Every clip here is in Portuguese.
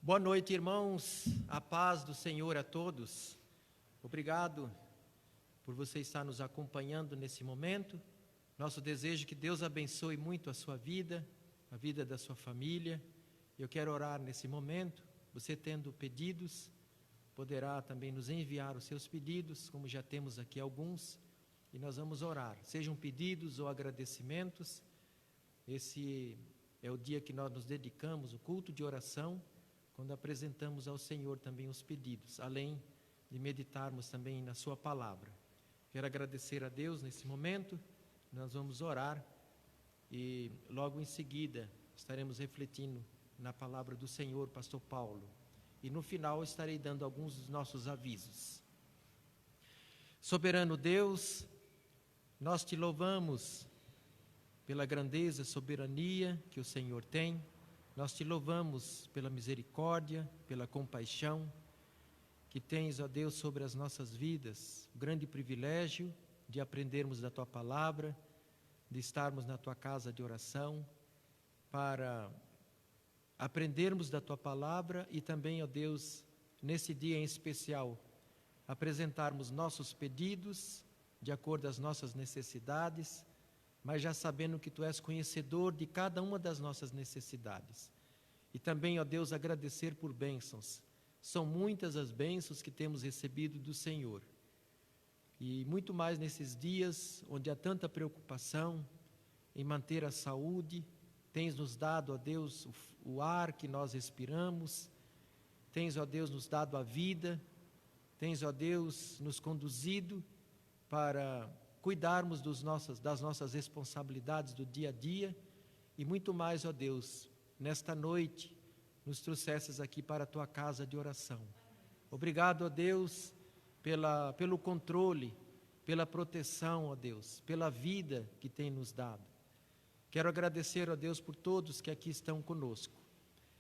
Boa noite, irmãos. A paz do Senhor a todos. Obrigado por você estar nos acompanhando nesse momento. Nosso desejo é que Deus abençoe muito a sua vida, a vida da sua família. Eu quero orar nesse momento. Você tendo pedidos, poderá também nos enviar os seus pedidos, como já temos aqui alguns, e nós vamos orar. Sejam pedidos ou agradecimentos. Esse é o dia que nós nos dedicamos, o culto de oração, quando apresentamos ao Senhor também os pedidos, além de meditarmos também na sua palavra. Quero agradecer a Deus nesse momento, nós vamos orar e logo em seguida estaremos refletindo na palavra do Senhor, pastor Paulo. E no final estarei dando alguns dos nossos avisos. Soberano Deus, nós te louvamos pela grandeza e soberania que o Senhor tem. Nós te louvamos pela misericórdia, pela compaixão que tens, ó Deus, sobre as nossas vidas. O grande privilégio de aprendermos da tua palavra, de estarmos na tua casa de oração, para aprendermos da tua palavra e também, ó Deus, nesse dia em especial, apresentarmos nossos pedidos de acordo às nossas necessidades, mas já sabendo que Tu és conhecedor de cada uma das nossas necessidades. E também, ó Deus, agradecer por bênçãos. São muitas as bênçãos que temos recebido do Senhor. E muito mais nesses dias onde há tanta preocupação em manter a saúde. Tens nos dado, ó Deus, o ar que nós respiramos. Tens, ó Deus, nos dado a vida. Tens, ó Deus, nos conduzido para cuidarmos das nossas responsabilidades do dia a dia e muito mais, ó Deus, nesta noite nos trouxesses aqui para a Tua casa de oração. Obrigado, ó Deus, pelo controle, pela proteção, ó Deus, pela vida que tem nos dado. Quero agradecer, ó Deus, por todos que aqui estão conosco,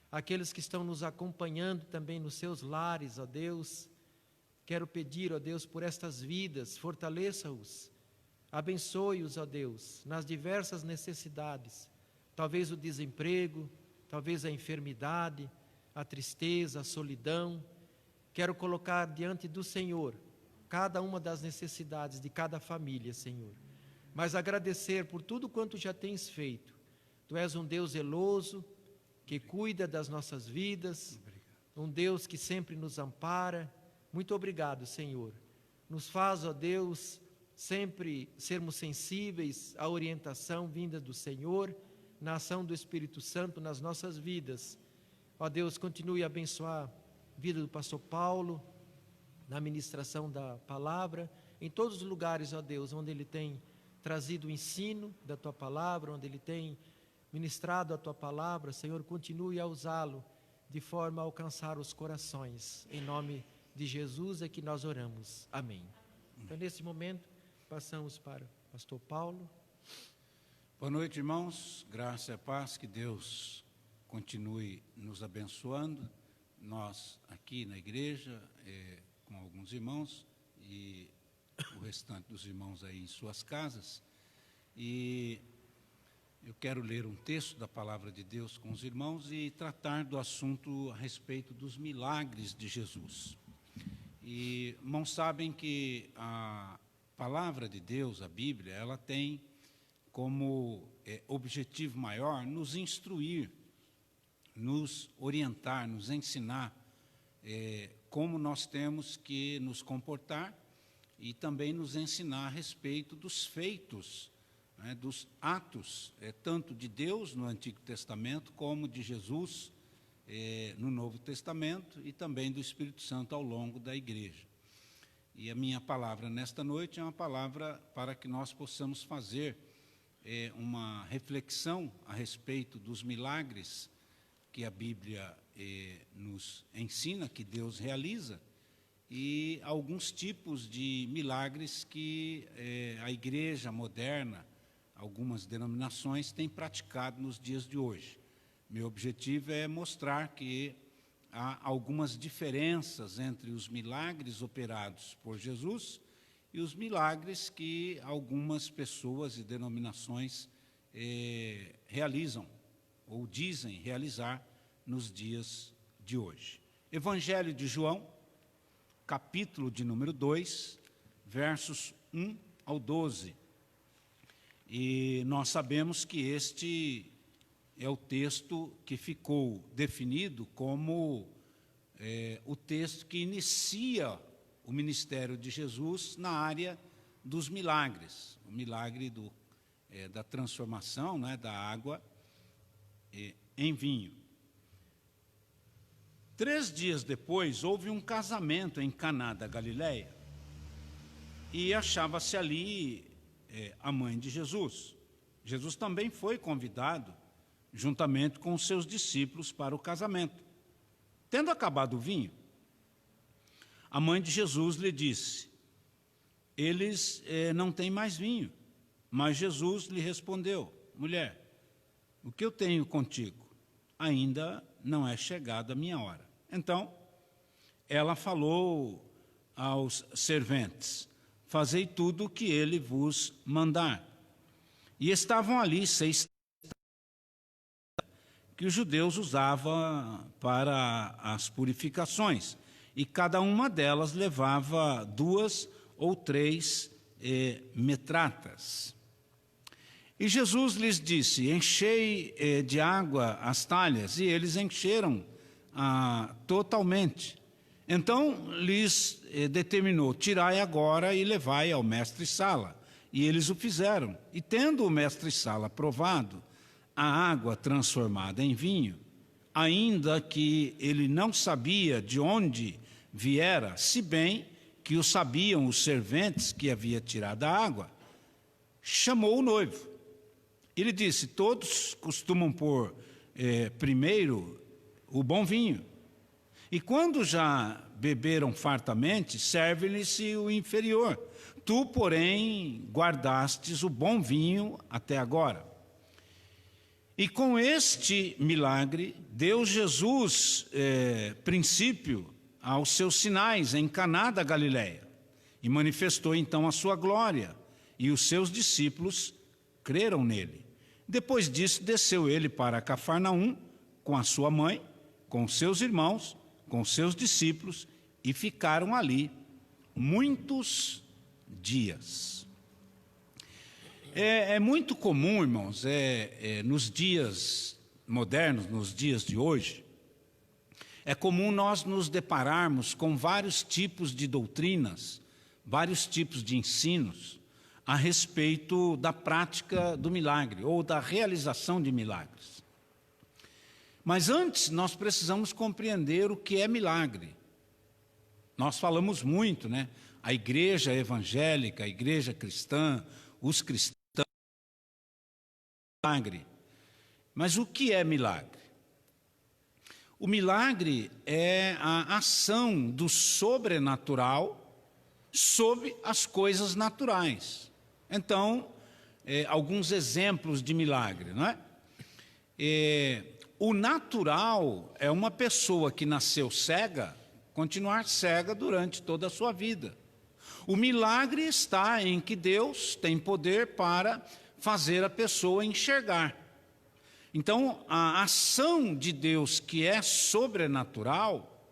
aqueles que estão nos acompanhando também nos seus lares, ó Deus. Quero pedir, ó Deus, por estas vidas, fortaleça-os. Abençoe-os, ó Deus, nas diversas necessidades, talvez o desemprego, talvez a enfermidade, a tristeza, a solidão. Quero colocar diante do Senhor cada uma das necessidades de cada família, Senhor. Mas agradecer por tudo quanto já tens feito. Tu és um Deus zeloso, que cuida das nossas vidas, um Deus que sempre nos ampara. Muito obrigado, Senhor. Nos faz, ó Deus, sempre sermos sensíveis à orientação vinda do Senhor, na ação do Espírito Santo nas nossas vidas. Ó Deus, continue a abençoar a vida do pastor Paulo, na ministração da palavra, em todos os lugares, ó Deus, onde ele tem trazido o ensino da Tua palavra, onde ele tem ministrado a Tua palavra. Senhor, continue a usá-lo de forma a alcançar os corações. Em nome de Jesus é que nós oramos. Amém. Então, nesse momento, passamos para o pastor Paulo. Boa noite, irmãos. Graça e paz, que Deus continue nos abençoando. Nós aqui na igreja, com alguns irmãos e o restante dos irmãos aí em suas casas. E eu quero ler um texto da palavra de Deus com os irmãos e tratar do assunto a respeito dos milagres de Jesus. E irmãos sabem que a palavra de Deus, a Bíblia, ela tem como objetivo maior nos instruir, nos orientar, nos ensinar como nós temos que nos comportar e também nos ensinar a respeito dos feitos, dos atos, tanto de Deus no Antigo Testamento como de Jesus no Novo Testamento e também do Espírito Santo ao longo da igreja. E a minha palavra nesta noite é uma palavra para que nós possamos fazer uma reflexão a respeito dos milagres que a Bíblia nos ensina, que Deus realiza, e alguns tipos de milagres que a igreja moderna, algumas denominações, têm praticado nos dias de hoje. Meu objetivo é mostrar que há algumas diferenças entre os milagres operados por Jesus e os milagres que algumas pessoas e denominações realizam ou dizem realizar nos dias de hoje. Evangelho de João, capítulo de número 2, versos 1 ao 12. E nós sabemos que este é o texto que ficou definido como o texto que inicia o ministério de Jesus na área dos milagres, o milagre da transformação, né, da água em vinho. 3 dias depois, houve um casamento em Caná da Galileia, e achava-se ali a mãe de Jesus. Jesus também foi convidado, juntamente com os seus discípulos, para o casamento. Tendo acabado o vinho, a mãe de Jesus lhe disse: eles não têm mais vinho. Mas Jesus lhe respondeu: mulher, o que eu tenho contigo? Ainda não é chegada a minha hora. Então, ela falou aos serventes: fazei tudo o que ele vos mandar. E estavam ali 6 que os judeus usavam para as purificações, e cada uma delas levava 2 ou 3 metratas. E Jesus lhes disse: enchei de água as talhas, e eles encheram totalmente. Então lhes determinou: tirai agora e levai ao mestre-sala. E eles o fizeram. E tendo o mestre-sala provado a água transformada em vinho, ainda que ele não sabia de onde viera, se bem que o sabiam os serventes que havia tirado a água, chamou o noivo. Ele disse: todos costumam pôr primeiro o bom vinho, e quando já beberam fartamente, serve-lhes-se o inferior. Tu, porém, guardastes o bom vinho até agora. E com este milagre, deu Jesus princípio aos seus sinais em Caná da Galileia, e manifestou então a sua glória, e os seus discípulos creram nele. Depois disso, desceu ele para Cafarnaum com a sua mãe, com seus irmãos, com seus discípulos, e ficaram ali muitos dias. É muito comum, irmãos, nos dias modernos, nos dias de hoje, é comum nós nos depararmos com vários tipos de doutrinas, vários tipos de ensinos a respeito da prática do milagre ou da realização de milagres. Mas antes nós precisamos compreender o que é milagre. Nós falamos muito, né? A igreja evangélica, a igreja cristã, os cristãos, milagre. Mas o que é milagre? O milagre é a ação do sobrenatural sobre as coisas naturais. Então, alguns exemplos de milagre, não é? O natural é uma pessoa que nasceu cega, continuar cega durante toda a sua vida. O milagre está em que Deus tem poder para fazer a pessoa enxergar. Então, a ação de Deus, que é sobrenatural,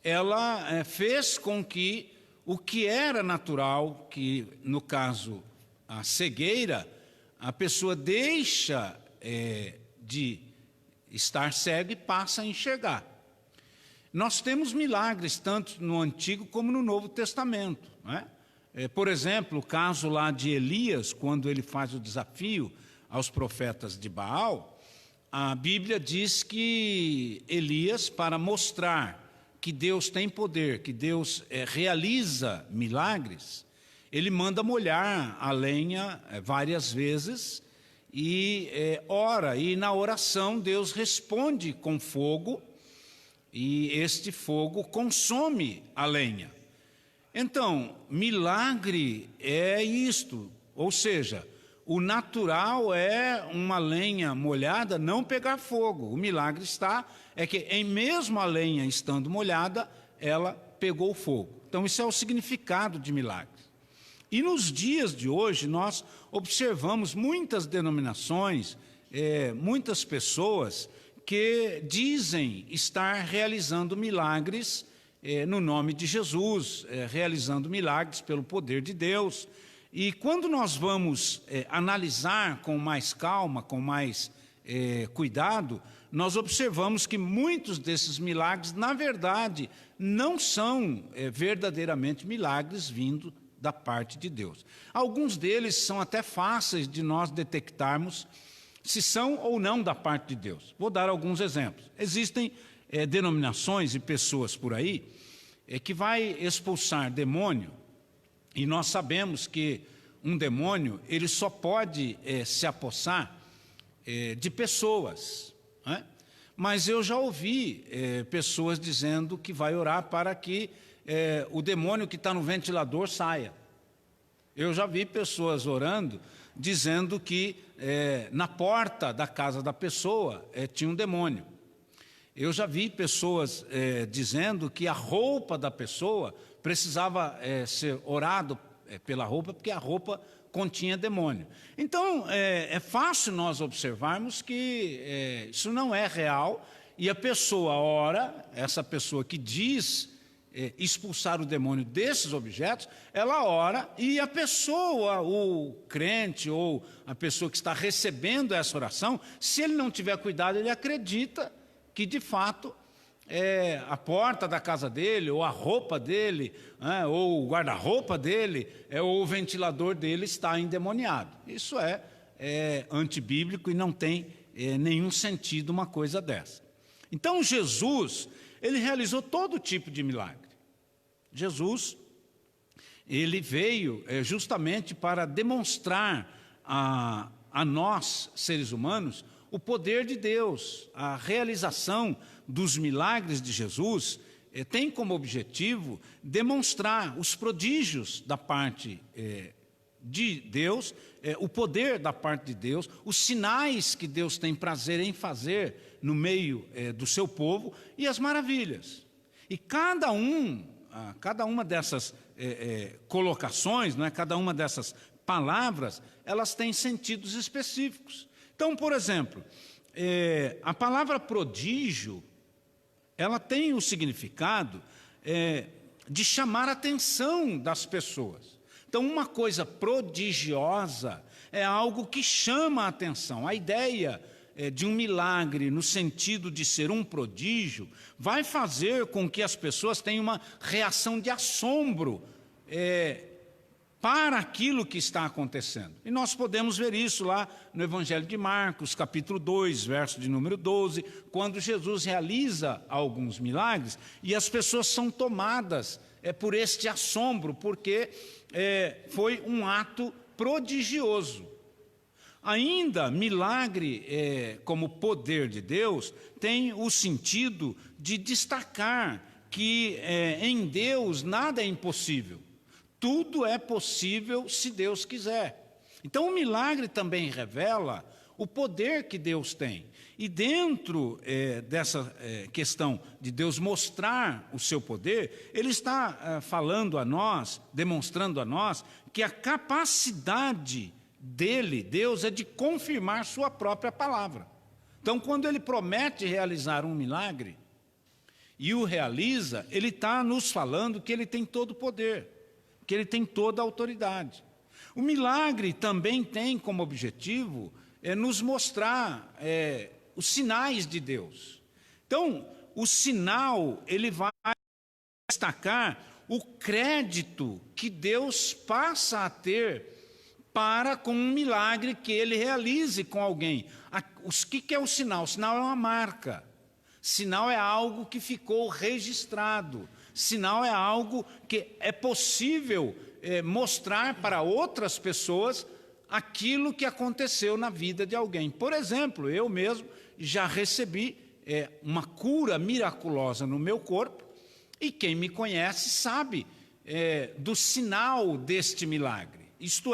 ela fez com que o que era natural, que no caso a cegueira, a pessoa deixa de estar cega e passa a enxergar. Nós temos milagres tanto no Antigo como no Novo Testamento, não é? Por exemplo, o caso lá de Elias, quando ele faz o desafio aos profetas de Baal, a Bíblia diz que Elias, para mostrar que Deus tem poder, que Deus realiza milagres, ele manda molhar a lenha várias vezes e ora, e na oração Deus responde com fogo, e este fogo consome a lenha. Então, milagre é isto, ou seja, o natural é uma lenha molhada não pegar fogo. O milagre é que em mesmo a lenha estando molhada, ela pegou fogo. Então, isso é o significado de milagre. E nos dias de hoje, nós observamos muitas denominações, muitas pessoas que dizem estar realizando milagres no nome de Jesus, realizando milagres pelo poder de Deus. E quando nós vamos analisar com mais calma, com mais cuidado, nós observamos que muitos desses milagres, na verdade, não são verdadeiramente milagres vindo da parte de Deus. Alguns deles são até fáceis de nós detectarmos se são ou não da parte de Deus. Vou dar alguns exemplos. Existem denominações e pessoas por aí que vai expulsar demônio, e nós sabemos que um demônio ele só pode se apossar de pessoas, né? Mas eu já ouvi pessoas dizendo que vai orar para que o demônio que está no ventilador saia. Eu já vi pessoas orando, dizendo que na porta da casa da pessoa tinha um demônio. Eu já vi pessoas dizendo que a roupa da pessoa precisava ser orado pela roupa, porque a roupa continha demônio. Então, é fácil nós observarmos que isso não é real, e a pessoa ora, essa pessoa que diz expulsar o demônio desses objetos, ela ora, e a pessoa, o crente ou a pessoa que está recebendo essa oração, se ele não tiver cuidado, ele acredita que de fato a porta da casa dele, ou a roupa dele, ou o guarda-roupa dele, ou o ventilador dele está endemoniado. Isso é antibíblico e não tem nenhum sentido uma coisa dessa. Então Jesus, ele realizou todo tipo de milagre. Jesus, ele veio justamente para demonstrar a nós, seres humanos, o poder de Deus. A realização dos milagres de Jesus tem como objetivo demonstrar os prodígios da parte de Deus, o poder da parte de Deus, os sinais que Deus tem prazer em fazer no meio do seu povo e as maravilhas. E cada uma dessas colocações, não é? Cada uma dessas palavras, elas têm sentidos específicos. Então, por exemplo, a palavra prodígio, ela tem o significado de chamar a atenção das pessoas. Então, uma coisa prodigiosa é algo que chama a atenção. A ideia de um milagre, no sentido de ser um prodígio, vai fazer com que as pessoas tenham uma reação de assombro para aquilo que está acontecendo. E nós podemos ver isso lá no Evangelho de Marcos, capítulo 2, verso de número 12, quando Jesus realiza alguns milagres e as pessoas são tomadas por este assombro, porque foi um ato prodigioso. Ainda, milagre como poder de Deus tem o sentido de destacar que em Deus nada é impossível. Tudo é possível se Deus quiser. Então, o milagre também revela o poder que Deus tem. E dentro dessa questão de Deus mostrar o seu poder, Ele está falando a nós, demonstrando a nós, que a capacidade dele, Deus, é de confirmar sua própria palavra. Então, quando Ele promete realizar um milagre e o realiza, Ele está nos falando que Ele tem todo o poder, que Ele tem toda a autoridade. O milagre também tem como objetivo nos mostrar os sinais de Deus. Então, o sinal, ele vai destacar o crédito que Deus passa a ter para com um milagre que Ele realize com alguém. O que é o sinal? O sinal é uma marca. Sinal é algo que ficou registrado. Sinal é algo que é possível mostrar para outras pessoas aquilo que aconteceu na vida de alguém. Por exemplo, eu mesmo já recebi uma cura miraculosa no meu corpo, e quem me conhece sabe do sinal deste milagre. Isto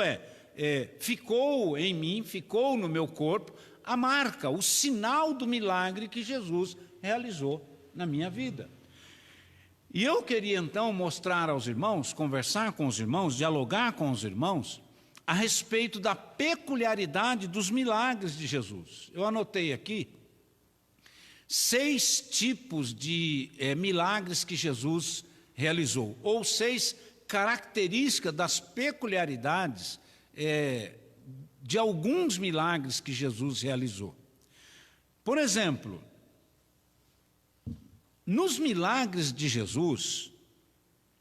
ficou em mim, ficou no meu corpo a marca, o sinal do milagre que Jesus realizou na minha vida. E eu queria então mostrar aos irmãos, conversar com os irmãos, dialogar com os irmãos a respeito da peculiaridade dos milagres de Jesus. Eu anotei aqui 6 tipos de milagres que Jesus realizou, ou 6 características das peculiaridades de alguns milagres que Jesus realizou. Por exemplo, nos milagres de Jesus,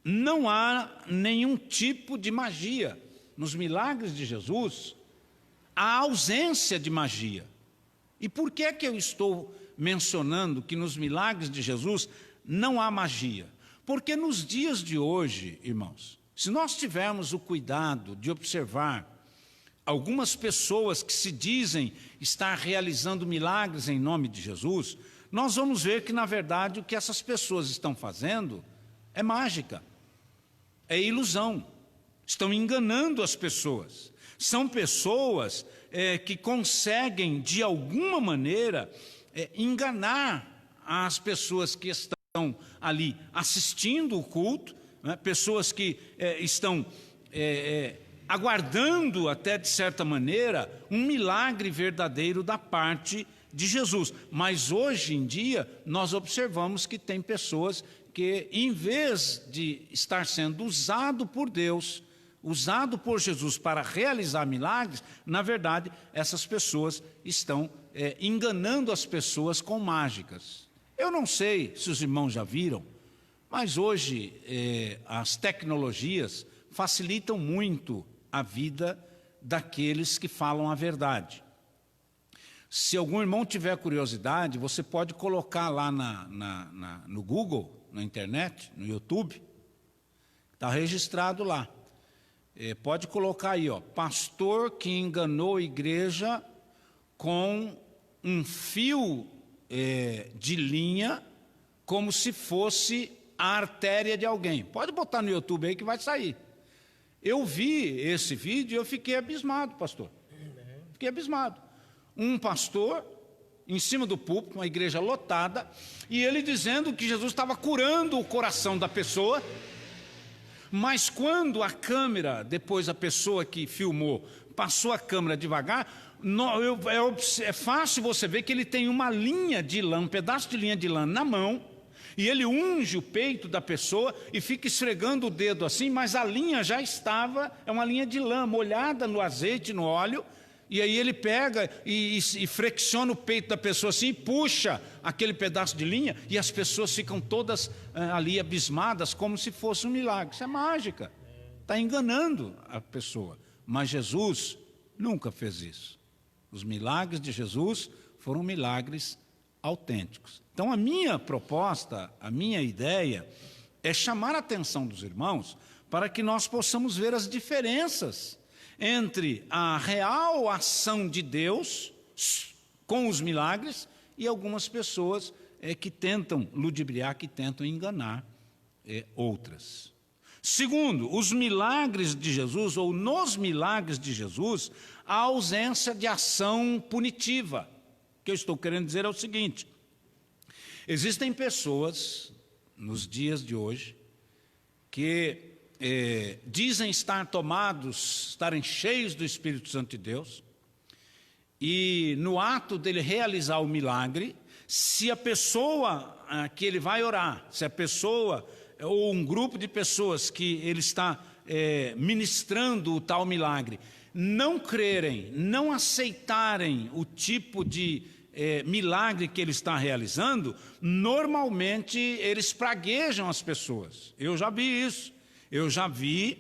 não há nenhum tipo de magia. Nos milagres de Jesus, há ausência de magia. E por que é que eu estou mencionando que nos milagres de Jesus não há magia? Porque nos dias de hoje, irmãos, se nós tivermos o cuidado de observar algumas pessoas que se dizem estar realizando milagres em nome de Jesus, nós vamos ver que, na verdade, o que essas pessoas estão fazendo é mágica, é ilusão, estão enganando as pessoas. São pessoas que conseguem, de alguma maneira, enganar as pessoas que estão ali assistindo o culto, né? Pessoas que estão aguardando, até de certa maneira, um milagre verdadeiro da parte de Jesus. Mas hoje em dia nós observamos que tem pessoas que, em vez de estar sendo usado por Deus, usado por Jesus para realizar milagres, na verdade essas pessoas estão enganando as pessoas com mágicas. Eu não sei se os irmãos já viram, mas hoje as tecnologias facilitam muito a vida daqueles que falam a verdade. Se algum irmão tiver curiosidade, você pode colocar lá no Google, na internet, no YouTube, está registrado lá. Pode colocar aí, pastor que enganou a igreja com um fio de linha, como se fosse a artéria de alguém. Pode botar no YouTube aí que vai sair. Eu vi esse vídeo e eu fiquei abismado, pastor. Fiquei abismado. Um pastor em cima do púlpito, uma igreja lotada, e ele dizendo que Jesus estava curando o coração da pessoa, mas quando a câmera, depois a pessoa que filmou, passou a câmera devagar, é fácil você ver que ele tem uma linha de lã, um pedaço de linha de lã na mão, e ele unge o peito da pessoa e fica esfregando o dedo assim, mas a linha já estava, é uma linha de lã molhada no azeite, no óleo, e aí ele pega e flexiona o peito da pessoa assim, e puxa aquele pedaço de linha, e as pessoas ficam todas ali abismadas, como se fosse um milagre. Isso é mágica, está enganando a pessoa. Mas Jesus nunca fez isso. Os milagres de Jesus foram milagres autênticos. Então a minha proposta, a minha ideia, é chamar a atenção dos irmãos para que nós possamos ver as diferenças entre a real ação de Deus com os milagres e algumas pessoas que tentam ludibriar, que tentam enganar outras. Segundo, os milagres de Jesus, ou nos milagres de Jesus, a ausência de ação punitiva. O que eu estou querendo dizer é o seguinte: existem pessoas, nos dias de hoje, que dizem estarem cheios do Espírito Santo de Deus, e no ato dele realizar o milagre, se a pessoa que ele vai orar, se a pessoa ou um grupo de pessoas que ele está ministrando o tal milagre, não crerem, não aceitarem o tipo de milagre que ele está realizando, normalmente eles praguejam as pessoas. Eu já vi isso. Eu já vi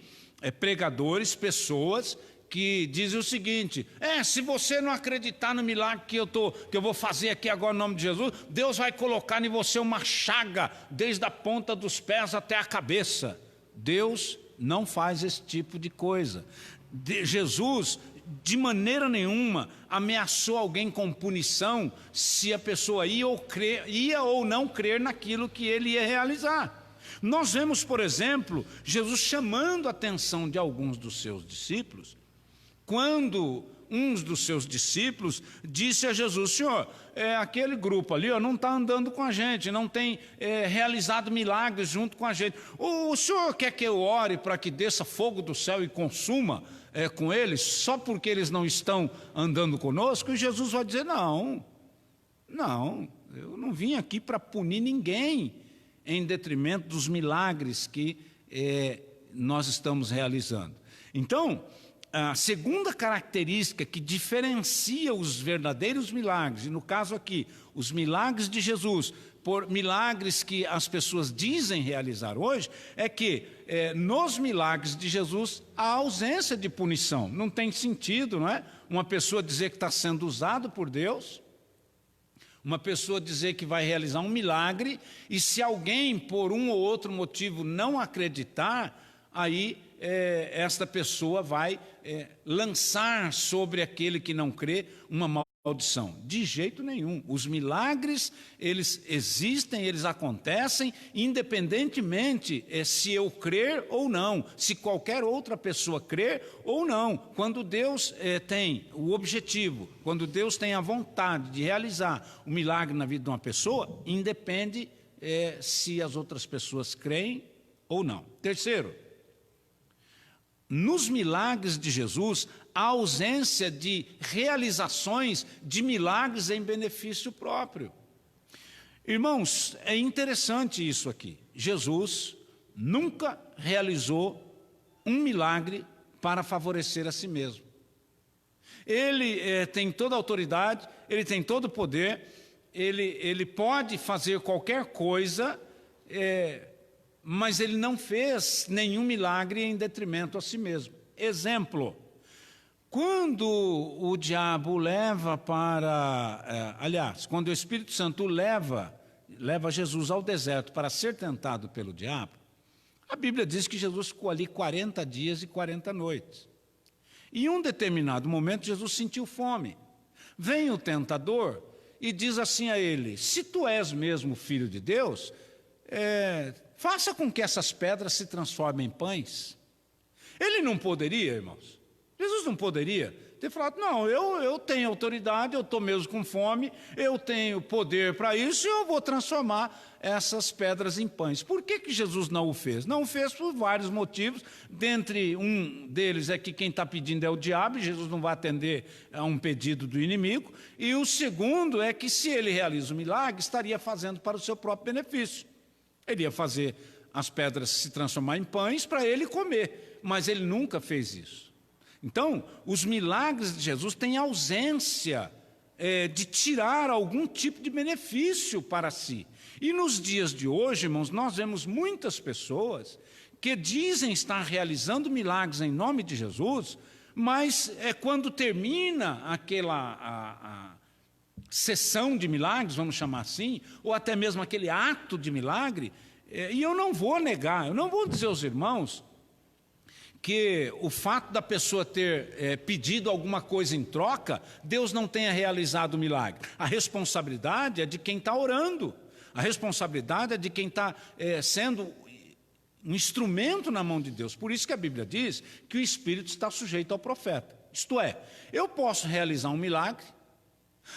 pregadores, pessoas que dizem o seguinte: se você não acreditar no milagre que eu vou fazer aqui agora no nome de Jesus, Deus vai colocar em você uma chaga desde a ponta dos pés até a cabeça. Deus não faz esse tipo de coisa. Jesus, de maneira nenhuma, ameaçou alguém com punição se a pessoa ia ou não crer naquilo que ele ia realizar. Nós vemos, por exemplo, Jesus chamando a atenção de alguns dos seus discípulos, quando um dos seus discípulos disse a Jesus: Senhor, aquele grupo ali não está andando com a gente, não tem realizado milagres junto com a gente. O senhor quer que eu ore para que desça fogo do céu e consuma com eles, só porque eles não estão andando conosco? E Jesus vai dizer: não, Não, eu não vim aqui para punir ninguém em detrimento dos milagres que nós estamos realizando. Então, a segunda característica que diferencia os verdadeiros milagres, e no caso aqui, os milagres de Jesus, por milagres que as pessoas dizem realizar hoje, é que nos milagres de Jesus há ausência de punição. Não tem sentido, não é? Uma pessoa dizer que está sendo usado por Deus, uma pessoa dizer que vai realizar um milagre, e se alguém, por um ou outro motivo, não acreditar, aí esta pessoa vai lançar sobre aquele que não crê uma maldição. De jeito nenhum. Os milagres, eles existem, eles acontecem, independentemente se eu crer ou não, se qualquer outra pessoa crer ou não. Quando Deus tem o objetivo, quando Deus tem a vontade de realizar um milagre na vida de uma pessoa, independe se as outras pessoas creem ou não. Terceiro, nos milagres de Jesus, a ausência de realizações de milagres em benefício próprio. Irmãos, é interessante isso aqui. Jesus nunca realizou um milagre para favorecer a si mesmo. Ele tem toda a autoridade, ele tem todo o poder, ele pode fazer qualquer coisa, mas ele não fez nenhum milagre em detrimento a si mesmo. Exemplo, quando o diabo leva quando o Espírito Santo leva Jesus ao deserto para ser tentado pelo diabo, a Bíblia diz que Jesus ficou ali 40 dias e 40 noites. E em um determinado momento, Jesus sentiu fome. Vem o tentador e diz assim a ele: se tu és mesmo filho de Deus, faça com que essas pedras se transformem em pães. Ele não poderia, irmãos, Jesus não poderia ter falado: não, eu tenho autoridade, eu estou mesmo com fome, eu tenho poder para isso e eu vou transformar essas pedras em pães. Por que Jesus não o fez? Não o fez por vários motivos. Dentre um deles é que quem está pedindo é o diabo, e Jesus não vai atender a um pedido do inimigo. E o segundo é que, se ele realiza o milagre, estaria fazendo para o seu próprio benefício. Ele ia fazer as pedras se transformar em pães para ele comer, mas ele nunca fez isso. Então, os milagres de Jesus têm ausência de tirar algum tipo de benefício para si. E nos dias de hoje, irmãos, nós vemos muitas pessoas que dizem estar realizando milagres em nome de Jesus, mas quando termina aquela sessão de milagres, vamos chamar assim, ou até mesmo aquele ato de milagre, e eu não vou negar, eu não vou dizer aos irmãos que o fato da pessoa ter pedido alguma coisa em troca, Deus não tenha realizado o milagre. A responsabilidade é de quem está orando, a responsabilidade é de quem está sendo um instrumento na mão de Deus. Por isso que a Bíblia diz que o Espírito está sujeito ao profeta. Isto é, eu posso realizar um milagre,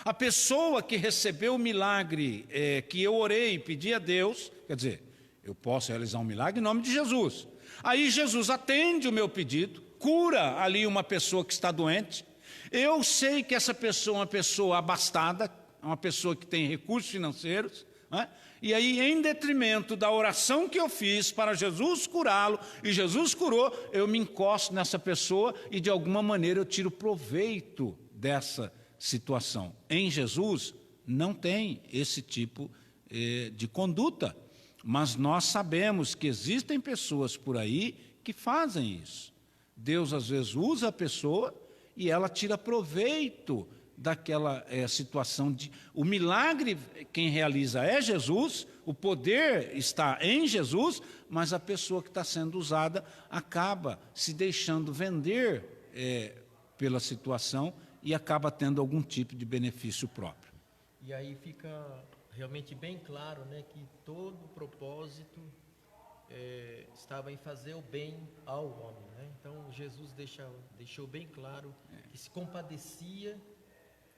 a pessoa que recebeu o milagre que eu orei e pedi a Deus, quer dizer, eu posso realizar um milagre em nome de Jesus. Aí Jesus atende o meu pedido, cura ali uma pessoa que está doente. Eu sei que essa pessoa é uma pessoa abastada, uma pessoa que tem recursos financeiros, né? E aí, em detrimento da oração que eu fiz para Jesus curá-lo, e Jesus curou, eu me encosto nessa pessoa e de alguma maneira eu tiro proveito dessa situação. Em Jesus não tem esse tipo de conduta. Mas nós sabemos que existem pessoas por aí que fazem isso. Deus às vezes usa a pessoa e ela tira proveito daquela situação. O milagre quem realiza é Jesus, o poder está em Jesus, mas a pessoa que está sendo usada acaba se deixando vender pela situação e acaba tendo algum tipo de benefício próprio. E aí fica realmente bem claro, né, que todo o propósito estava em fazer o bem ao homem, né? Então Jesus deixou bem claro que se compadecia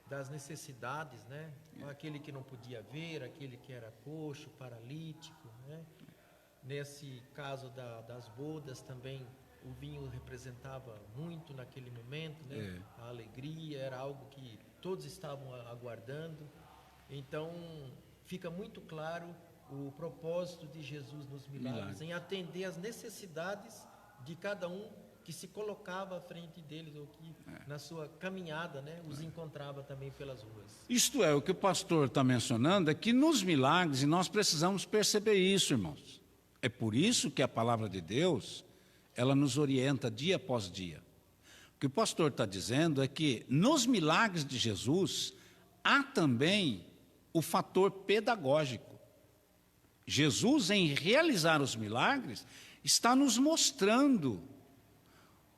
das necessidades, né? Aquele que não podia ver, aquele que era coxo, paralítico, né? Nesse caso das bodas também, o vinho representava muito naquele momento, né? A alegria era algo que todos estavam aguardando. Então, fica muito claro o propósito de Jesus nos milagres, em atender às necessidades de cada um que se colocava à frente deles, ou que na sua caminhada, né, os encontrava também pelas ruas. Isto é, o que o pastor está mencionando é que nos milagres, e nós precisamos perceber isso, irmãos. É por isso que a palavra de Deus, ela nos orienta dia após dia. O que o pastor está dizendo é que nos milagres de Jesus, há também o fator pedagógico. Jesus, em realizar os milagres, está nos mostrando,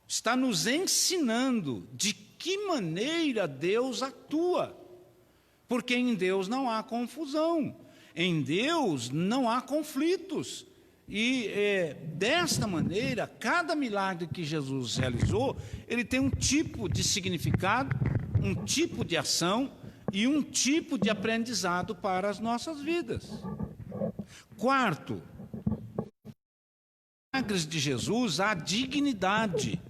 está nos ensinando de que maneira Deus atua. Porque em Deus não há confusão, em Deus não há conflitos. E desta maneira, cada milagre que Jesus realizou, ele tem um tipo de significado, um tipo de ação e um tipo de aprendizado para as nossas vidas. Quarto, nos milagres de Jesus há dignidade.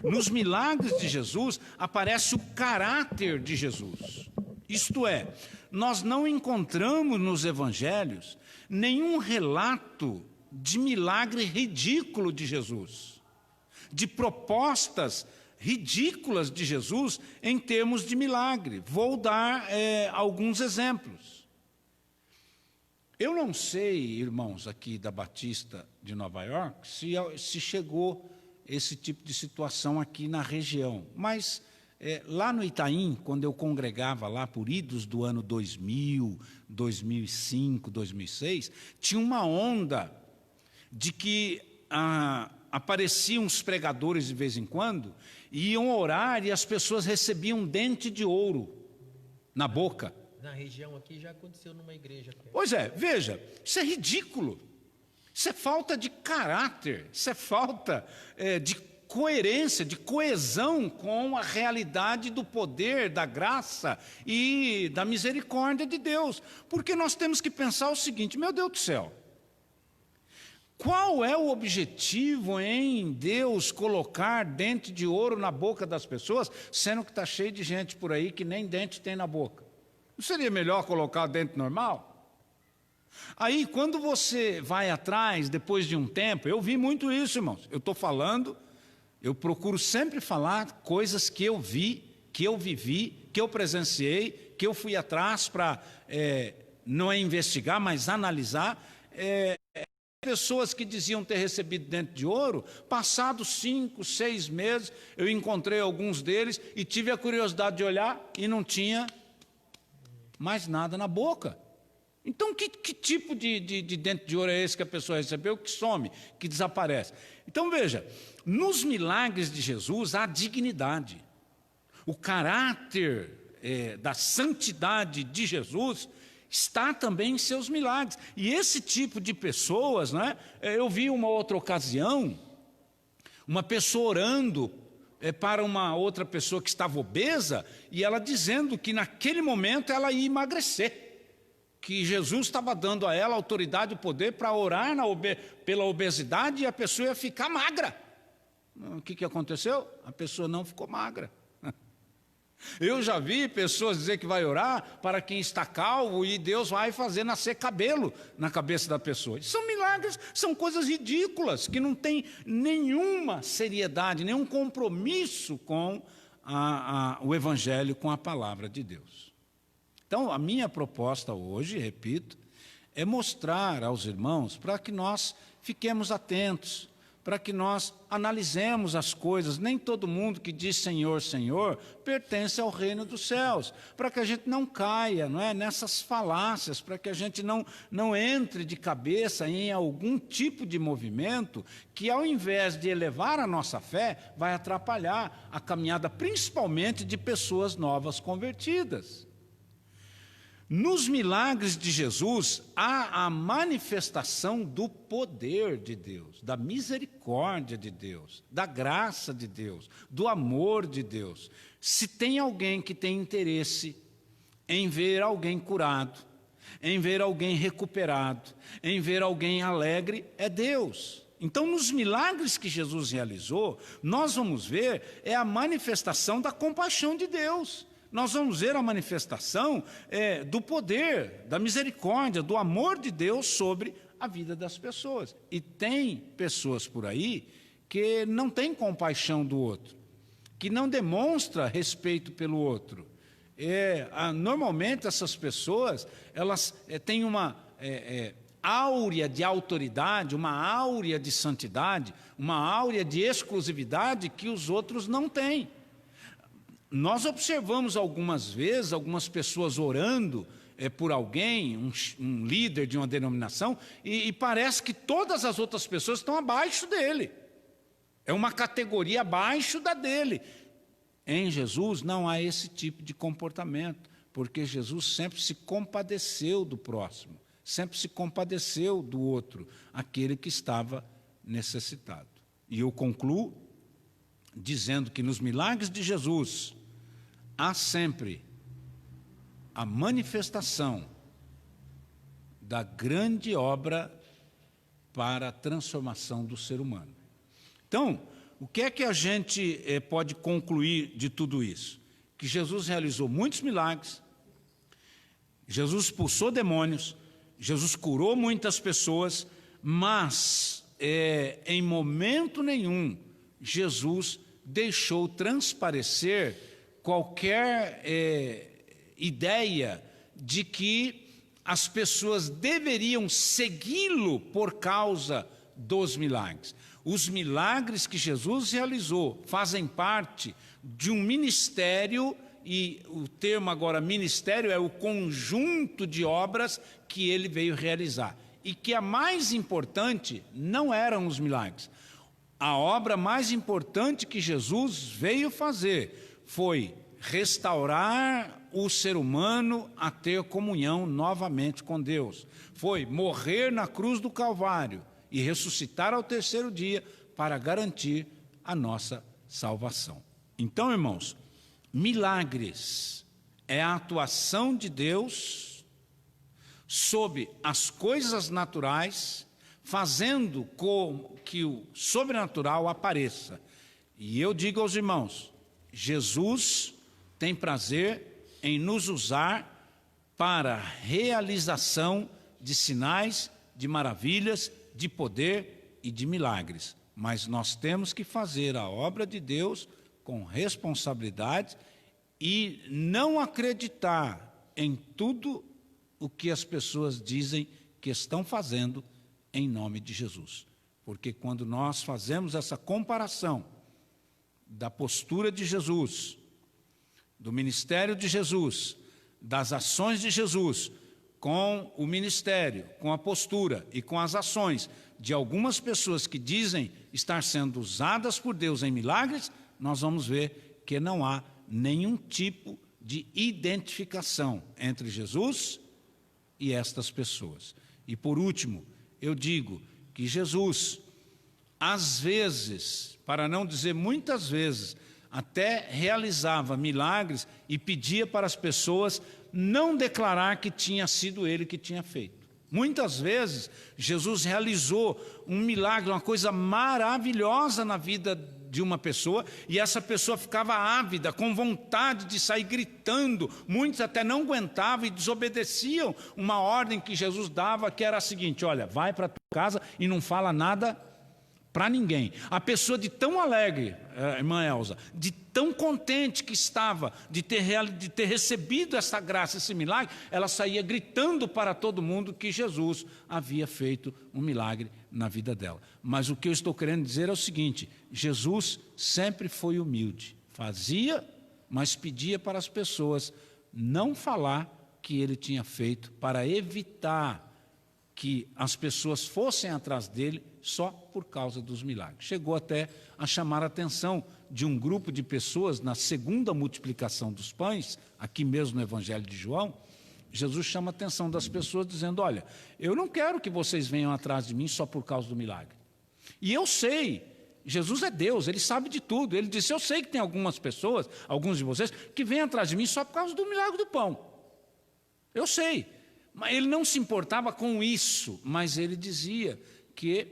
Nos milagres de Jesus aparece o caráter de Jesus. Isto é, nós não encontramos nos evangelhos nenhum relato de milagre ridículo de Jesus, de propostas ridículas de Jesus em termos de milagre. Vou dar alguns exemplos. Eu não sei, irmãos, aqui da Batista de Nova York, se chegou esse tipo de situação aqui na região, mas lá no Itaim, quando eu congregava lá por idos do ano 2000, 2005, 2006, tinha uma onda de que apareciam os pregadores de vez em quando, iam orar e as pessoas recebiam dente de ouro na boca. Na região aqui já aconteceu numa igreja. Pois é, veja, isso é ridículo. Isso é falta de caráter, isso é falta de coerência, de coesão com a realidade do poder, da graça e da misericórdia de Deus. Porque nós temos que pensar o seguinte, meu Deus do céu, qual é o objetivo em Deus colocar dente de ouro na boca das pessoas, sendo que está cheio de gente por aí que nem dente tem na boca? Não seria melhor colocar dente normal? Aí, quando você vai atrás, depois de um tempo, eu vi muito isso, irmãos. Eu estou falando, eu procuro sempre falar coisas que eu vi, que eu vivi, que eu presenciei, que eu fui atrás para, não é investigar, mas analisar. Pessoas que diziam ter recebido dente de ouro, passados 5, 6 meses, eu encontrei alguns deles e tive a curiosidade de olhar e não tinha mais nada na boca. Então, que tipo de dente de ouro é esse que a pessoa recebeu, que some, que desaparece? Então, veja, nos milagres de Jesus há dignidade. O caráter da santidade de Jesus está também em seus milagres. E esse tipo de pessoas, né, eu vi uma outra ocasião, uma pessoa orando para uma outra pessoa que estava obesa, e ela dizendo que naquele momento ela ia emagrecer, que Jesus estava dando a ela a autoridade e o poder para orar pela obesidade e a pessoa ia ficar magra. O que aconteceu? A pessoa não ficou magra. Eu já vi pessoas dizer que vai orar para quem está calvo e Deus vai fazer nascer cabelo na cabeça da pessoa. São milagres, são coisas ridículas, que não tem nenhuma seriedade, nenhum compromisso com o Evangelho, com a palavra de Deus. Então, a minha proposta hoje, repito, é mostrar aos irmãos para que nós fiquemos atentos, para que nós analisemos as coisas. Nem todo mundo que diz Senhor, Senhor, pertence ao reino dos céus, para que a gente não caia, não é, nessas falácias, para que a gente não entre de cabeça em algum tipo de movimento que, ao invés de elevar a nossa fé, vai atrapalhar a caminhada, principalmente de pessoas novas convertidas. Nos milagres de Jesus, há a manifestação do poder de Deus, da misericórdia de Deus, da graça de Deus, do amor de Deus. Se tem alguém que tem interesse em ver alguém curado, em ver alguém recuperado, em ver alguém alegre, é Deus. Então, nos milagres que Jesus realizou, nós vamos ver a manifestação da compaixão de Deus, nós vamos ver a manifestação do poder, da misericórdia, do amor de Deus sobre a vida das pessoas. E tem pessoas por aí que não têm compaixão do outro, que não demonstra respeito pelo outro. Normalmente essas pessoas, elas têm uma áurea de autoridade, uma áurea de santidade, uma áurea de exclusividade que os outros não têm. Nós observamos algumas vezes, algumas pessoas orando por alguém, um líder de uma denominação, e parece que todas as outras pessoas estão abaixo dele. É uma categoria abaixo da dele. Em Jesus não há esse tipo de comportamento, porque Jesus sempre se compadeceu do próximo, sempre se compadeceu do outro, aquele que estava necessitado. E eu concluo dizendo que nos milagres de Jesus há sempre a manifestação da grande obra para a transformação do ser humano. Então, o que é que a gente pode concluir de tudo isso? Que Jesus realizou muitos milagres, Jesus expulsou demônios, Jesus curou muitas pessoas, mas em momento nenhum Jesus deixou transparecer qualquer ideia de que as pessoas deveriam segui-lo por causa dos milagres. Os milagres que Jesus realizou fazem parte de um ministério, e o termo agora ministério é o conjunto de obras que ele veio realizar. E que a mais importante não eram os milagres. A obra mais importante que Jesus veio fazer foi restaurar o ser humano a ter comunhão novamente com Deus. Foi morrer na cruz do Calvário e ressuscitar ao terceiro dia para garantir a nossa salvação. Então, irmãos, milagres é a atuação de Deus sobre as coisas naturais, fazendo com que o sobrenatural apareça. E eu digo aos irmãos, Jesus tem prazer em nos usar para a realização de sinais, de maravilhas, de poder e de milagres. Mas nós temos que fazer a obra de Deus com responsabilidade e não acreditar em tudo o que as pessoas dizem que estão fazendo em nome de Jesus. Porque quando nós fazemos essa comparação da postura de Jesus, do ministério de Jesus, das ações de Jesus, com o ministério, com a postura e com as ações de algumas pessoas que dizem estar sendo usadas por Deus em milagres, nós vamos ver que não há nenhum tipo de identificação entre Jesus e estas pessoas. E por último, eu digo que Jesus, às vezes, para não dizer muitas vezes, até realizava milagres e pedia para as pessoas não declarar que tinha sido ele que tinha feito. Muitas vezes, Jesus realizou um milagre, uma coisa maravilhosa na vida de uma pessoa, e essa pessoa ficava ávida, com vontade de sair gritando. Muitos até não aguentavam e desobedeciam uma ordem que Jesus dava, que era a seguinte: olha, vai para a tua casa e não fala nada para ninguém. A pessoa de tão alegre, irmã Elza, de tão contente que estava de ter recebido essa graça, esse milagre, ela saía gritando para todo mundo que Jesus havia feito um milagre na vida dela. Mas o que eu estou querendo dizer é o seguinte: Jesus sempre foi humilde, fazia, mas pedia para as pessoas não falar que ele tinha feito, para evitar que as pessoas fossem atrás dele só por causa dos milagres. Chegou até a chamar a atenção de um grupo de pessoas na segunda multiplicação dos pães, aqui mesmo no Evangelho de João. Jesus chama a atenção das pessoas dizendo: olha, eu não quero que vocês venham atrás de mim só por causa do milagre. E eu sei, Jesus é Deus, Ele sabe de tudo. Ele disse: eu sei que tem algumas pessoas, alguns de vocês, que vêm atrás de mim só por causa do milagre do pão. Eu sei. Mas ele não se importava com isso, mas ele dizia que,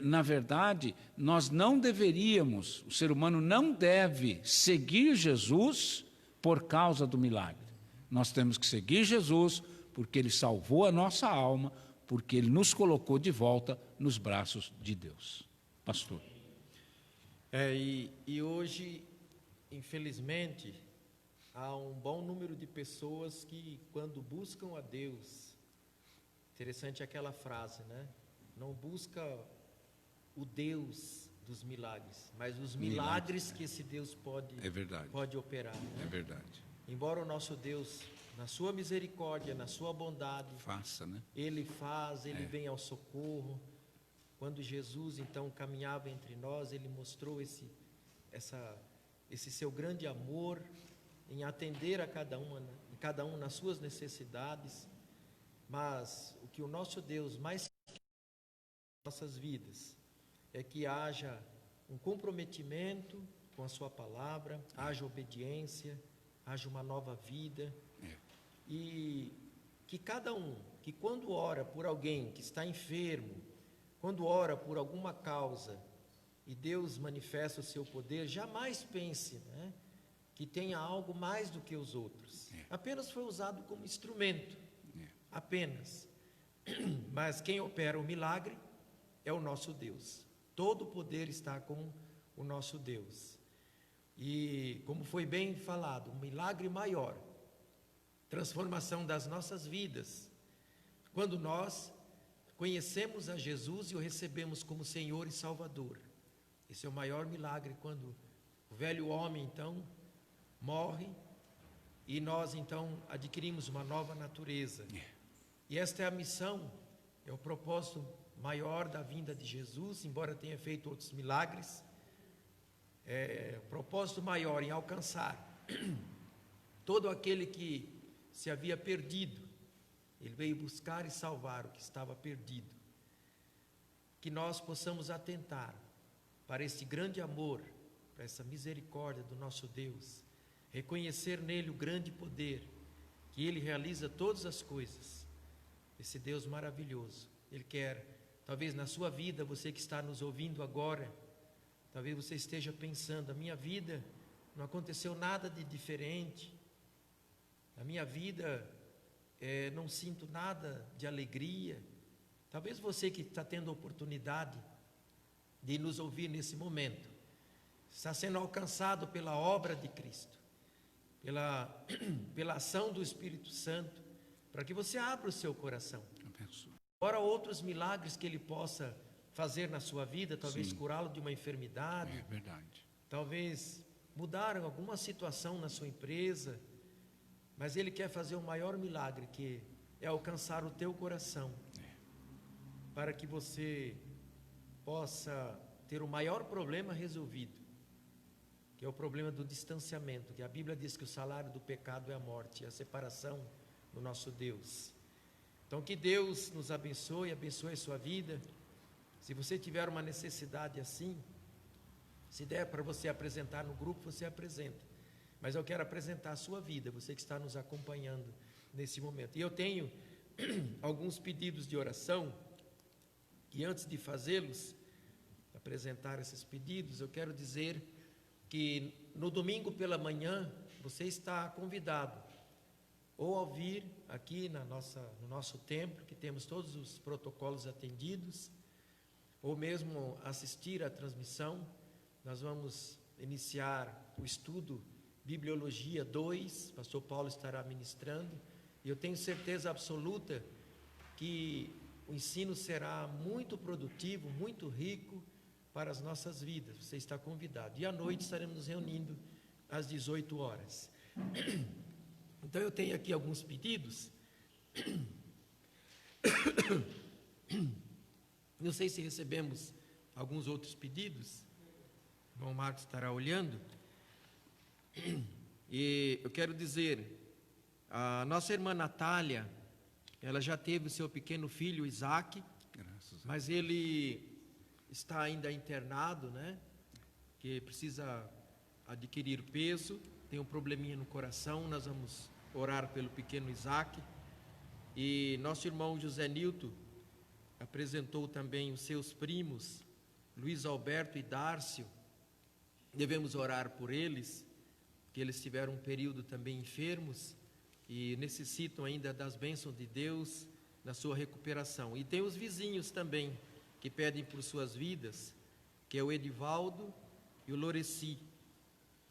na verdade, nós não deveríamos, o ser humano não deve seguir Jesus por causa do milagre. Nós temos que seguir Jesus, porque Ele salvou a nossa alma, porque Ele nos colocou de volta nos braços de Deus. Pastor. E hoje, infelizmente, há um bom número de pessoas que, quando buscam a Deus, interessante aquela frase, né? Não busca o Deus dos milagres, mas os milagres que esse Deus pode operar. Né? É verdade. Embora o nosso Deus, na sua misericórdia, na sua bondade, faça, né? Ele faz, Ele vem ao socorro. Quando Jesus, então, caminhava entre nós, Ele mostrou esse seu grande amor em atender a cada um nas suas necessidades. Mas o que o nosso Deus mais quer em nossas vidas é que haja um comprometimento com a sua palavra, haja obediência, haja uma nova vida, e que cada um, que quando ora por alguém que está enfermo, quando ora por alguma causa, e Deus manifesta o seu poder, jamais pense, né, que tenha algo mais do que os outros. Apenas foi usado como instrumento, apenas. Mas quem opera o milagre é o nosso Deus. Todo o poder está com o nosso Deus. E, como foi bem falado, um milagre maior, transformação das nossas vidas, quando nós conhecemos a Jesus e o recebemos como Senhor e Salvador. Esse é o maior milagre, quando o velho homem, então, morre e nós, então, adquirimos uma nova natureza. E esta é a missão, é o propósito maior da vinda de Jesus, embora tenha feito outros milagres. O propósito maior em alcançar todo aquele que se havia perdido. Ele veio buscar e salvar o que estava perdido. Que nós possamos atentar para esse grande amor, para essa misericórdia do nosso Deus, reconhecer nele o grande poder, que Ele realiza todas as coisas. Esse Deus maravilhoso, Ele quer, talvez na sua vida, você que está nos ouvindo agora, talvez você esteja pensando, a minha vida não aconteceu nada de diferente, a minha vida não sinto nada de alegria. Talvez você que está tendo a oportunidade de nos ouvir nesse momento, está sendo alcançado pela obra de Cristo, pela ação do Espírito Santo, para que você abra o seu coração. Ora, outros milagres que Ele possa fazer na sua vida, talvez curá-lo de uma enfermidade, talvez mudar alguma situação na sua empresa, mas Ele quer fazer o maior milagre, que é alcançar o teu coração, para que você possa ter o maior problema resolvido, que é o problema do distanciamento, que a Bíblia diz que o salário do pecado é a morte, a separação do nosso Deus. Então, que Deus nos abençoe a sua vida. Se você tiver uma necessidade assim, se der para você apresentar no grupo, você apresenta. Mas eu quero apresentar a sua vida, você que está nos acompanhando nesse momento. E eu tenho alguns pedidos de oração, e antes de fazê-los, apresentar esses pedidos, eu quero dizer que no domingo pela manhã, você está convidado ou a vir aqui no nosso templo, que temos todos os protocolos atendidos, ou mesmo assistir à transmissão. Nós vamos iniciar o estudo Bibliologia 2, pastor Paulo estará ministrando, e eu tenho certeza absoluta que o ensino será muito produtivo, muito rico para as nossas vidas. Você está convidado. E à noite estaremos nos reunindo às 18 horas. Então eu tenho aqui alguns pedidos. Não sei se recebemos alguns outros pedidos. O irmão Marcos estará olhando. E eu quero dizer, a nossa irmã Natália, ela já teve o seu pequeno filho Isaac, mas ele está ainda internado, né? Que precisa adquirir peso, tem um probleminha no coração. Nós vamos orar pelo pequeno Isaac. E nosso irmão José Nilton apresentou também os seus primos, Luiz Alberto e Dárcio. Devemos orar por eles. que eles tiveram um período também enfermos e necessitam ainda das bênçãos de Deus na sua recuperação. E tem os vizinhos também, que pedem por suas vidas, que é o Edivaldo e o Loreci.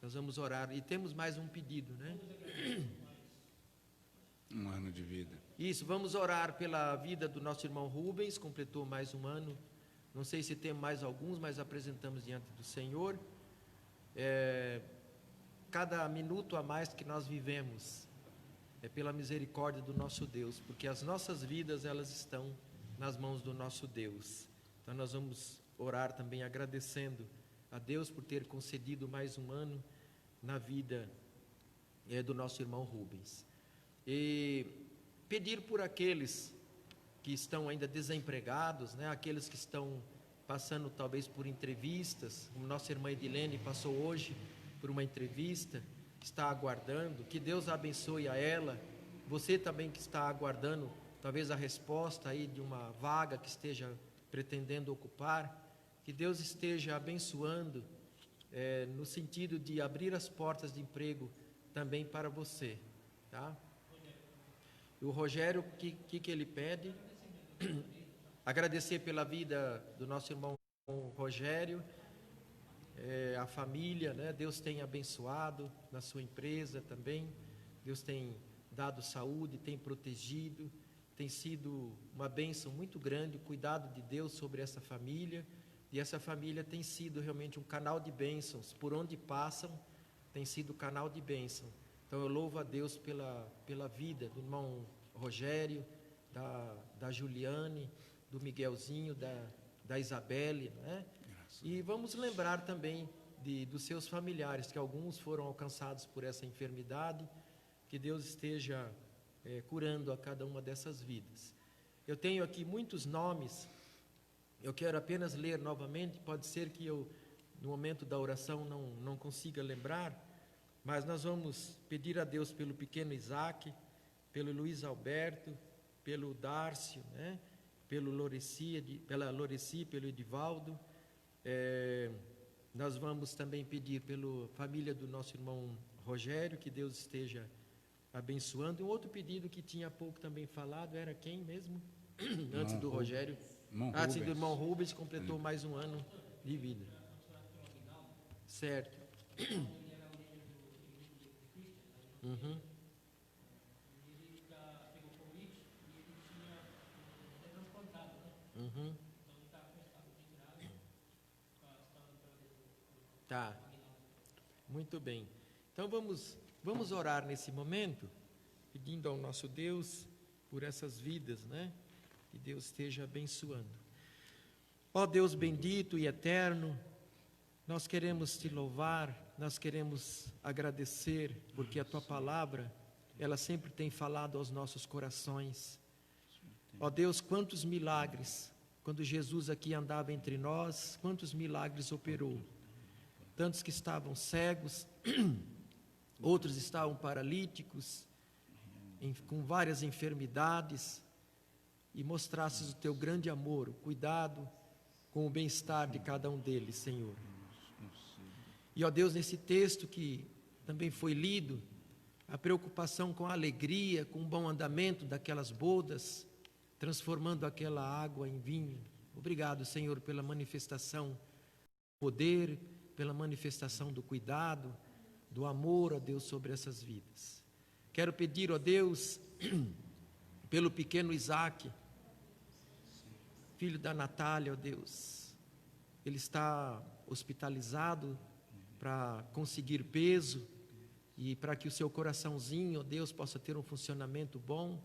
Nós vamos orar. E temos mais um pedido, né? Um ano de vida. Isso, vamos orar pela vida do nosso irmão Rubens, completou mais um ano. Não sei se temos mais alguns, mas apresentamos diante do Senhor. Cada minuto a mais que nós vivemos é pela misericórdia do nosso Deus, porque as nossas vidas, elas estão nas mãos do nosso Deus. Então nós vamos orar também agradecendo a Deus por ter concedido mais um ano na vida do nosso irmão Rubens. E pedir por aqueles que estão ainda desempregados, né? Aqueles que estão passando talvez por entrevistas, como nossa irmã Edilene passou hoje por uma entrevista, está aguardando, que Deus abençoe a ela. Você também que está aguardando talvez a resposta aí de uma vaga que esteja pretendendo ocupar, que Deus esteja abençoando no sentido de abrir as portas de emprego também para você, tá? E o Rogério, o que ele pede? Agradecer pela vida do nosso irmão Rogério, a família, né? Deus tem abençoado na sua empresa também, Deus tem dado saúde, tem protegido, tem sido uma bênção muito grande o cuidado de Deus sobre essa família, e essa família tem sido realmente um canal de bênçãos, por onde passam tem sido canal de bênção. Então eu louvo a Deus pela vida do irmão Rogério, da Juliane, do Miguelzinho, da Isabelle, né? E vamos lembrar também dos seus familiares, que alguns foram alcançados por essa enfermidade, que Deus esteja curando a cada uma dessas vidas. Eu tenho aqui muitos nomes, eu quero apenas ler novamente, pode ser que eu, no momento da oração, não consiga lembrar, mas nós vamos pedir a Deus pelo pequeno Isaac, pelo Luiz Alberto, pelo Dárcio, né? Pela Loreci, pelo Edivaldo. Nós vamos também pedir pela família do nosso irmão Rogério, que Deus esteja abençoando. E um outro pedido que tinha há pouco também falado, era quem mesmo? Antes do Rogério. Antes do irmão Rubens, completou mais um ano de vida. Certo. Uhum. Uhum. Tá. Muito bem. Então vamos orar nesse momento, pedindo ao nosso Deus por essas vidas, né? Que Deus esteja abençoando. Ó Deus bendito e eterno, nós queremos te louvar, nós queremos agradecer, porque a tua palavra, ela sempre tem falado aos nossos corações. Ó Deus, quantos milagres, quando Jesus aqui andava entre nós, quantos milagres operou. Tantos que estavam cegos, outros estavam paralíticos, com várias enfermidades, e mostrasses o teu grande amor, o cuidado com o bem-estar de cada um deles, Senhor. E, ó Deus, nesse texto que também foi lido, a preocupação com a alegria, com o bom andamento daquelas bodas, transformando aquela água em vinho. Obrigado, Senhor, pela manifestação do poder, pela manifestação do cuidado, do amor, ó Deus, sobre essas vidas. Quero pedir, ó Deus, pelo pequeno Isaac, filho da Natália, ó Deus. Ele está hospitalizado para conseguir peso e para que o seu coraçãozinho, ó Deus, possa ter um funcionamento bom.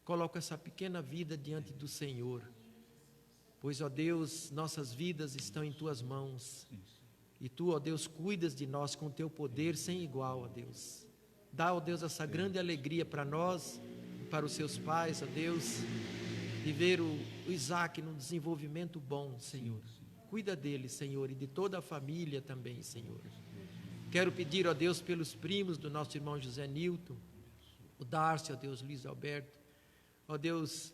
Coloco essa pequena vida diante do Senhor, pois, ó Deus, nossas vidas estão em tuas mãos, e tu, ó Deus, cuidas de nós com teu poder sem igual, ó Deus. Dá, ó Deus, essa grande alegria para nós e para os seus pais, ó Deus, de ver o Isaac num desenvolvimento bom, Senhor. Cuida dele, Senhor, e de toda a família também, Senhor. Quero pedir, ó Deus, pelos primos do nosso irmão José Nilton, o Dárcio, ó Deus, Luiz Alberto. Ó Deus,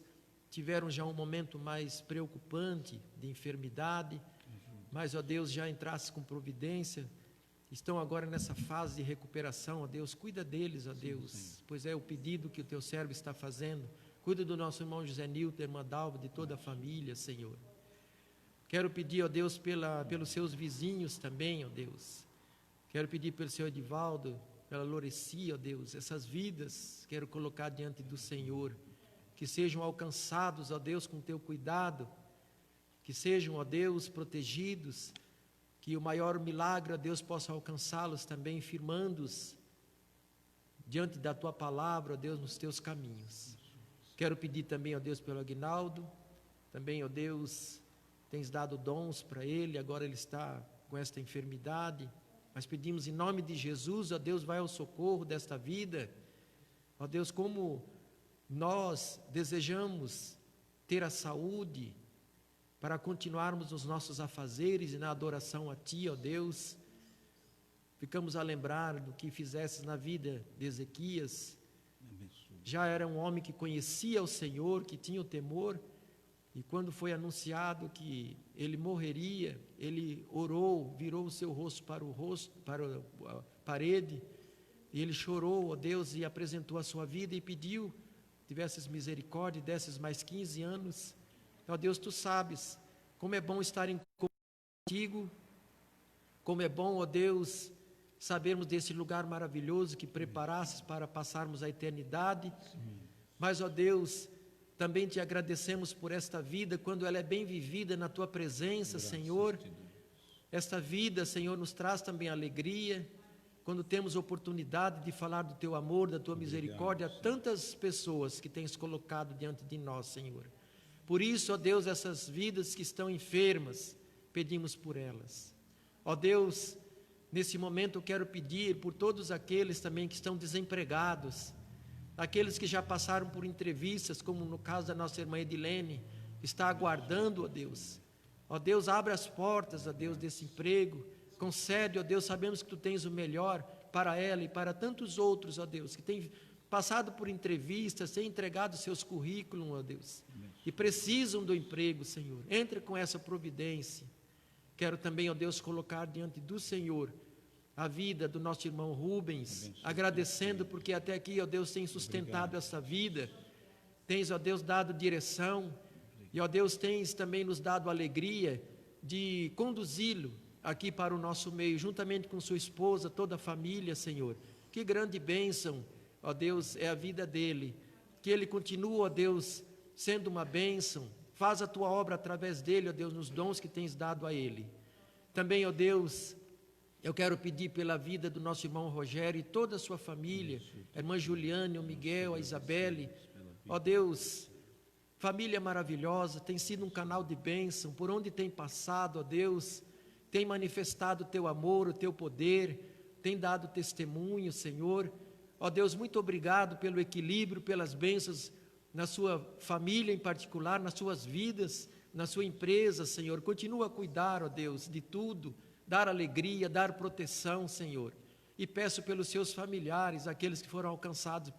tiveram já um momento mais preocupante de enfermidade, mas, ó Deus, já entrasse com providência estão agora nessa fase de recuperação, ó Deus, cuida deles, ó Deus, pois é o pedido que o teu servo está fazendo. Cuida do nosso irmão José Nilton, irmã Dalva, de toda a família, Senhor. Quero pedir, ó Deus, pelos seus vizinhos também, ó Deus. Quero pedir pelo seu Edivaldo, pela Loreci, ó Deus, essas vidas quero colocar diante do Senhor, que sejam alcançados, ó Deus, com teu cuidado, que sejam, ó Deus, protegidos, que o maior milagre, ó Deus, possa alcançá-los também, firmando-os diante da tua palavra, ó Deus, nos teus caminhos. Quero pedir também, ó Deus, pelo Aguinaldo, também, ó Deus, tens dado dons para ele, agora ele está com esta enfermidade, mas pedimos em nome de Jesus, ó Deus, vai ao socorro desta vida, ó Deus, como nós desejamos ter a saúde para continuarmos nos nossos afazeres e na adoração a Ti, ó Deus. Ficamos a lembrar do que fizestes na vida de Ezequias. Já era um homem que conhecia o Senhor, que tinha o temor, e quando foi anunciado que ele morreria, ele orou, virou o seu rosto para a parede, e ele chorou, ó Deus, e apresentou a sua vida e pediu, tivesses misericórdia, desses mais 15 anos. Ó Deus, Tu sabes como é bom estar em contigo, como é bom, ó Deus, sabermos desse lugar maravilhoso que preparasses para passarmos a eternidade. Mas, ó Deus, também Te agradecemos por esta vida, quando ela é bem vivida na Tua presença, Senhor. Esta vida, Senhor, nos traz também alegria, quando temos oportunidade de falar do Teu amor, da Tua misericórdia, a tantas pessoas que Tens colocado diante de nós, Senhor. Por isso, ó Deus, essas vidas que estão enfermas, pedimos por elas. Ó Deus, nesse momento eu quero pedir por todos aqueles também que estão desempregados, aqueles que já passaram por entrevistas, como no caso da nossa irmã Edilene, está aguardando, ó Deus. Ó Deus, abre as portas, ó Deus, desse emprego, concede, ó Deus, sabemos que Tu tens o melhor para ela e para tantos outros, ó Deus, que têm passado por entrevistas, têm entregado seus currículos, ó Deus, e precisam do emprego, Senhor. Entra com essa providência. Quero também, ó Deus, colocar diante do Senhor a vida do nosso irmão Rubens, agradecendo porque até aqui, ó Deus, tem sustentado essa vida, tens, ó Deus, dado direção, e, ó Deus, tens também nos dado alegria de conduzi-lo aqui para o nosso meio, juntamente com sua esposa, toda a família, Senhor. Que grande bênção, ó Deus, é a vida dele, que ele continue, ó Deus, sendo uma bênção, faz a Tua obra através dele, ó Deus, nos dons que tens dado a ele. Também, ó Deus, eu quero pedir pela vida do nosso irmão Rogério e toda a sua família, a irmã Juliane, o Miguel, a Isabelle, ó Deus, família maravilhosa, tem sido um canal de bênção, por onde tem passado, ó Deus, tem manifestado o Teu amor, o Teu poder, tem dado testemunho, Senhor. Ó Deus, muito obrigado pelo equilíbrio, pelas bênçãos na sua família em particular, nas suas vidas, na sua empresa, Senhor. Continua a cuidar, ó Deus, de tudo, dar alegria, dar proteção, Senhor. E peço pelos seus familiares, aqueles que foram alcançados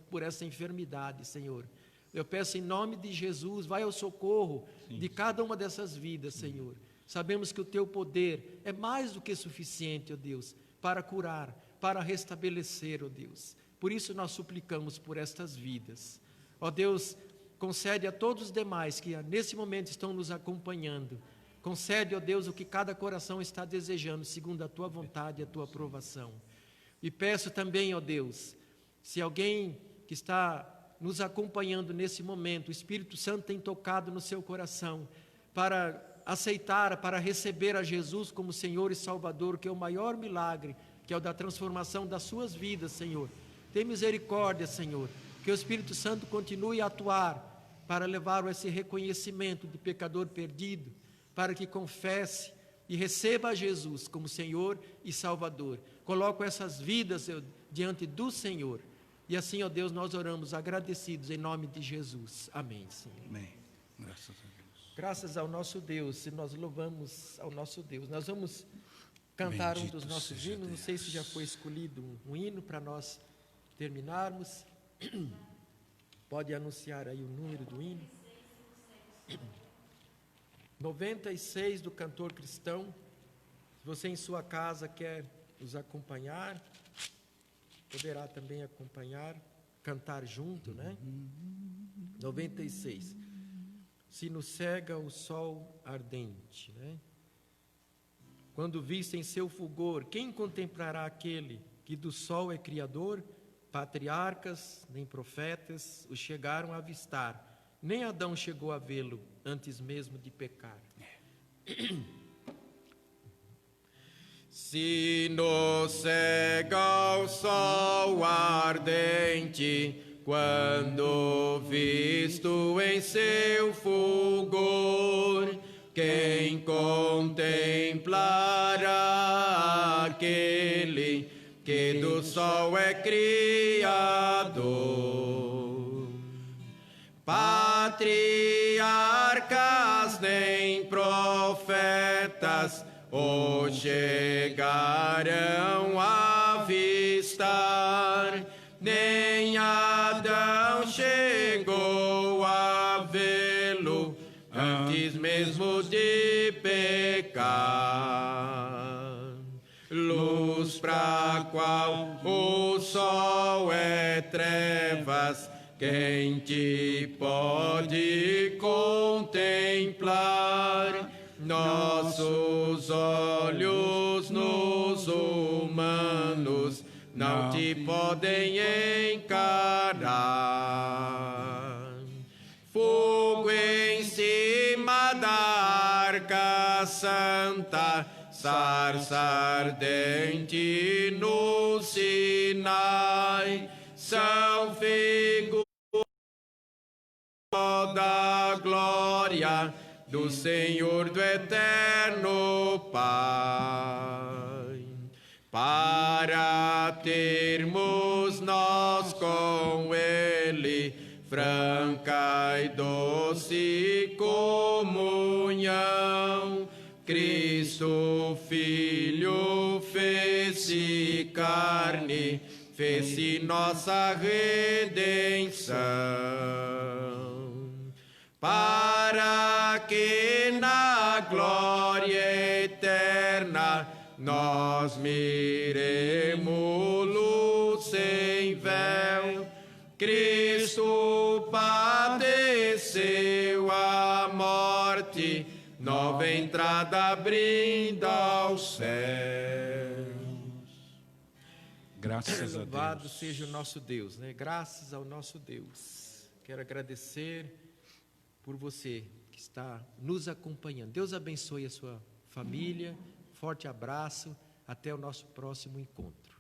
por essa enfermidade, Senhor. Eu peço em nome de Jesus, vai ao socorro de cada uma dessas vidas, Senhor. Sabemos que o Teu poder é mais do que suficiente, ó Deus, para curar, para restabelecer, ó Deus. Por isso nós suplicamos por estas vidas. Ó Deus, concede a todos os demais que nesse momento estão nos acompanhando, concede, ó Deus, o que cada coração está desejando, segundo a Tua vontade e a Tua aprovação. E peço também, ó Deus, se alguém que está nos acompanhando nesse momento, o Espírito Santo tem tocado no seu coração, para aceitar, para receber a Jesus como Senhor e Salvador, que é o maior milagre, que é o da transformação das suas vidas, Senhor. Tem misericórdia, Senhor, que o Espírito Santo continue a atuar para levar esse reconhecimento de pecador perdido, para que confesse e receba a Jesus como Senhor e Salvador. Coloco essas vidas diante do Senhor. E assim, ó Deus, nós oramos agradecidos em nome de Jesus. Amém, Senhor. Amém. Graças a Deus. Graças ao nosso Deus, e nós louvamos ao nosso Deus. Nós vamos cantar um dos nossos hinos, não sei se já foi escolhido um hino para nós terminarmos. Pode anunciar aí o número do hino. 96 do Cantor Cristão. Se você em sua casa quer nos acompanhar, poderá também acompanhar, cantar junto, né? 96. Se nos cega o sol ardente, né? Quando vissem seu fulgor, quem contemplará aquele que do sol é criador? Patriarcas, nem profetas o chegaram a avistar, nem Adão chegou a vê-lo antes mesmo de pecar. Se nos cega o sol ardente, quando visto em seu fulgor, quem contemplará aquele que do sol é criador? Patriarcas nem profetas o chegarão a avistar, nem Adão chegou a vê-lo antes mesmo de pecar. Luz pra qual o sol é trevas, quem te pode contemplar? Nossos olhos nos humanos não te podem encarar. Fogo em cima da arca santa, sarça ardente no Sinai, são figuras da glória do Senhor, do eterno Pai. Para termos nós com Ele franca e doce comunhão, Cristo Filho fez-se carne, fez-se nossa redenção, para que na glória eterna nós miremos-lo sem véu. Cristo padeceu a morte, nova entrada brinda aos céus. Graças a Deus. Louvado seja o nosso Deus, né? Graças ao nosso Deus. Quero agradecer por você que está nos acompanhando. Deus abençoe a sua família. Forte abraço. Até o nosso próximo encontro.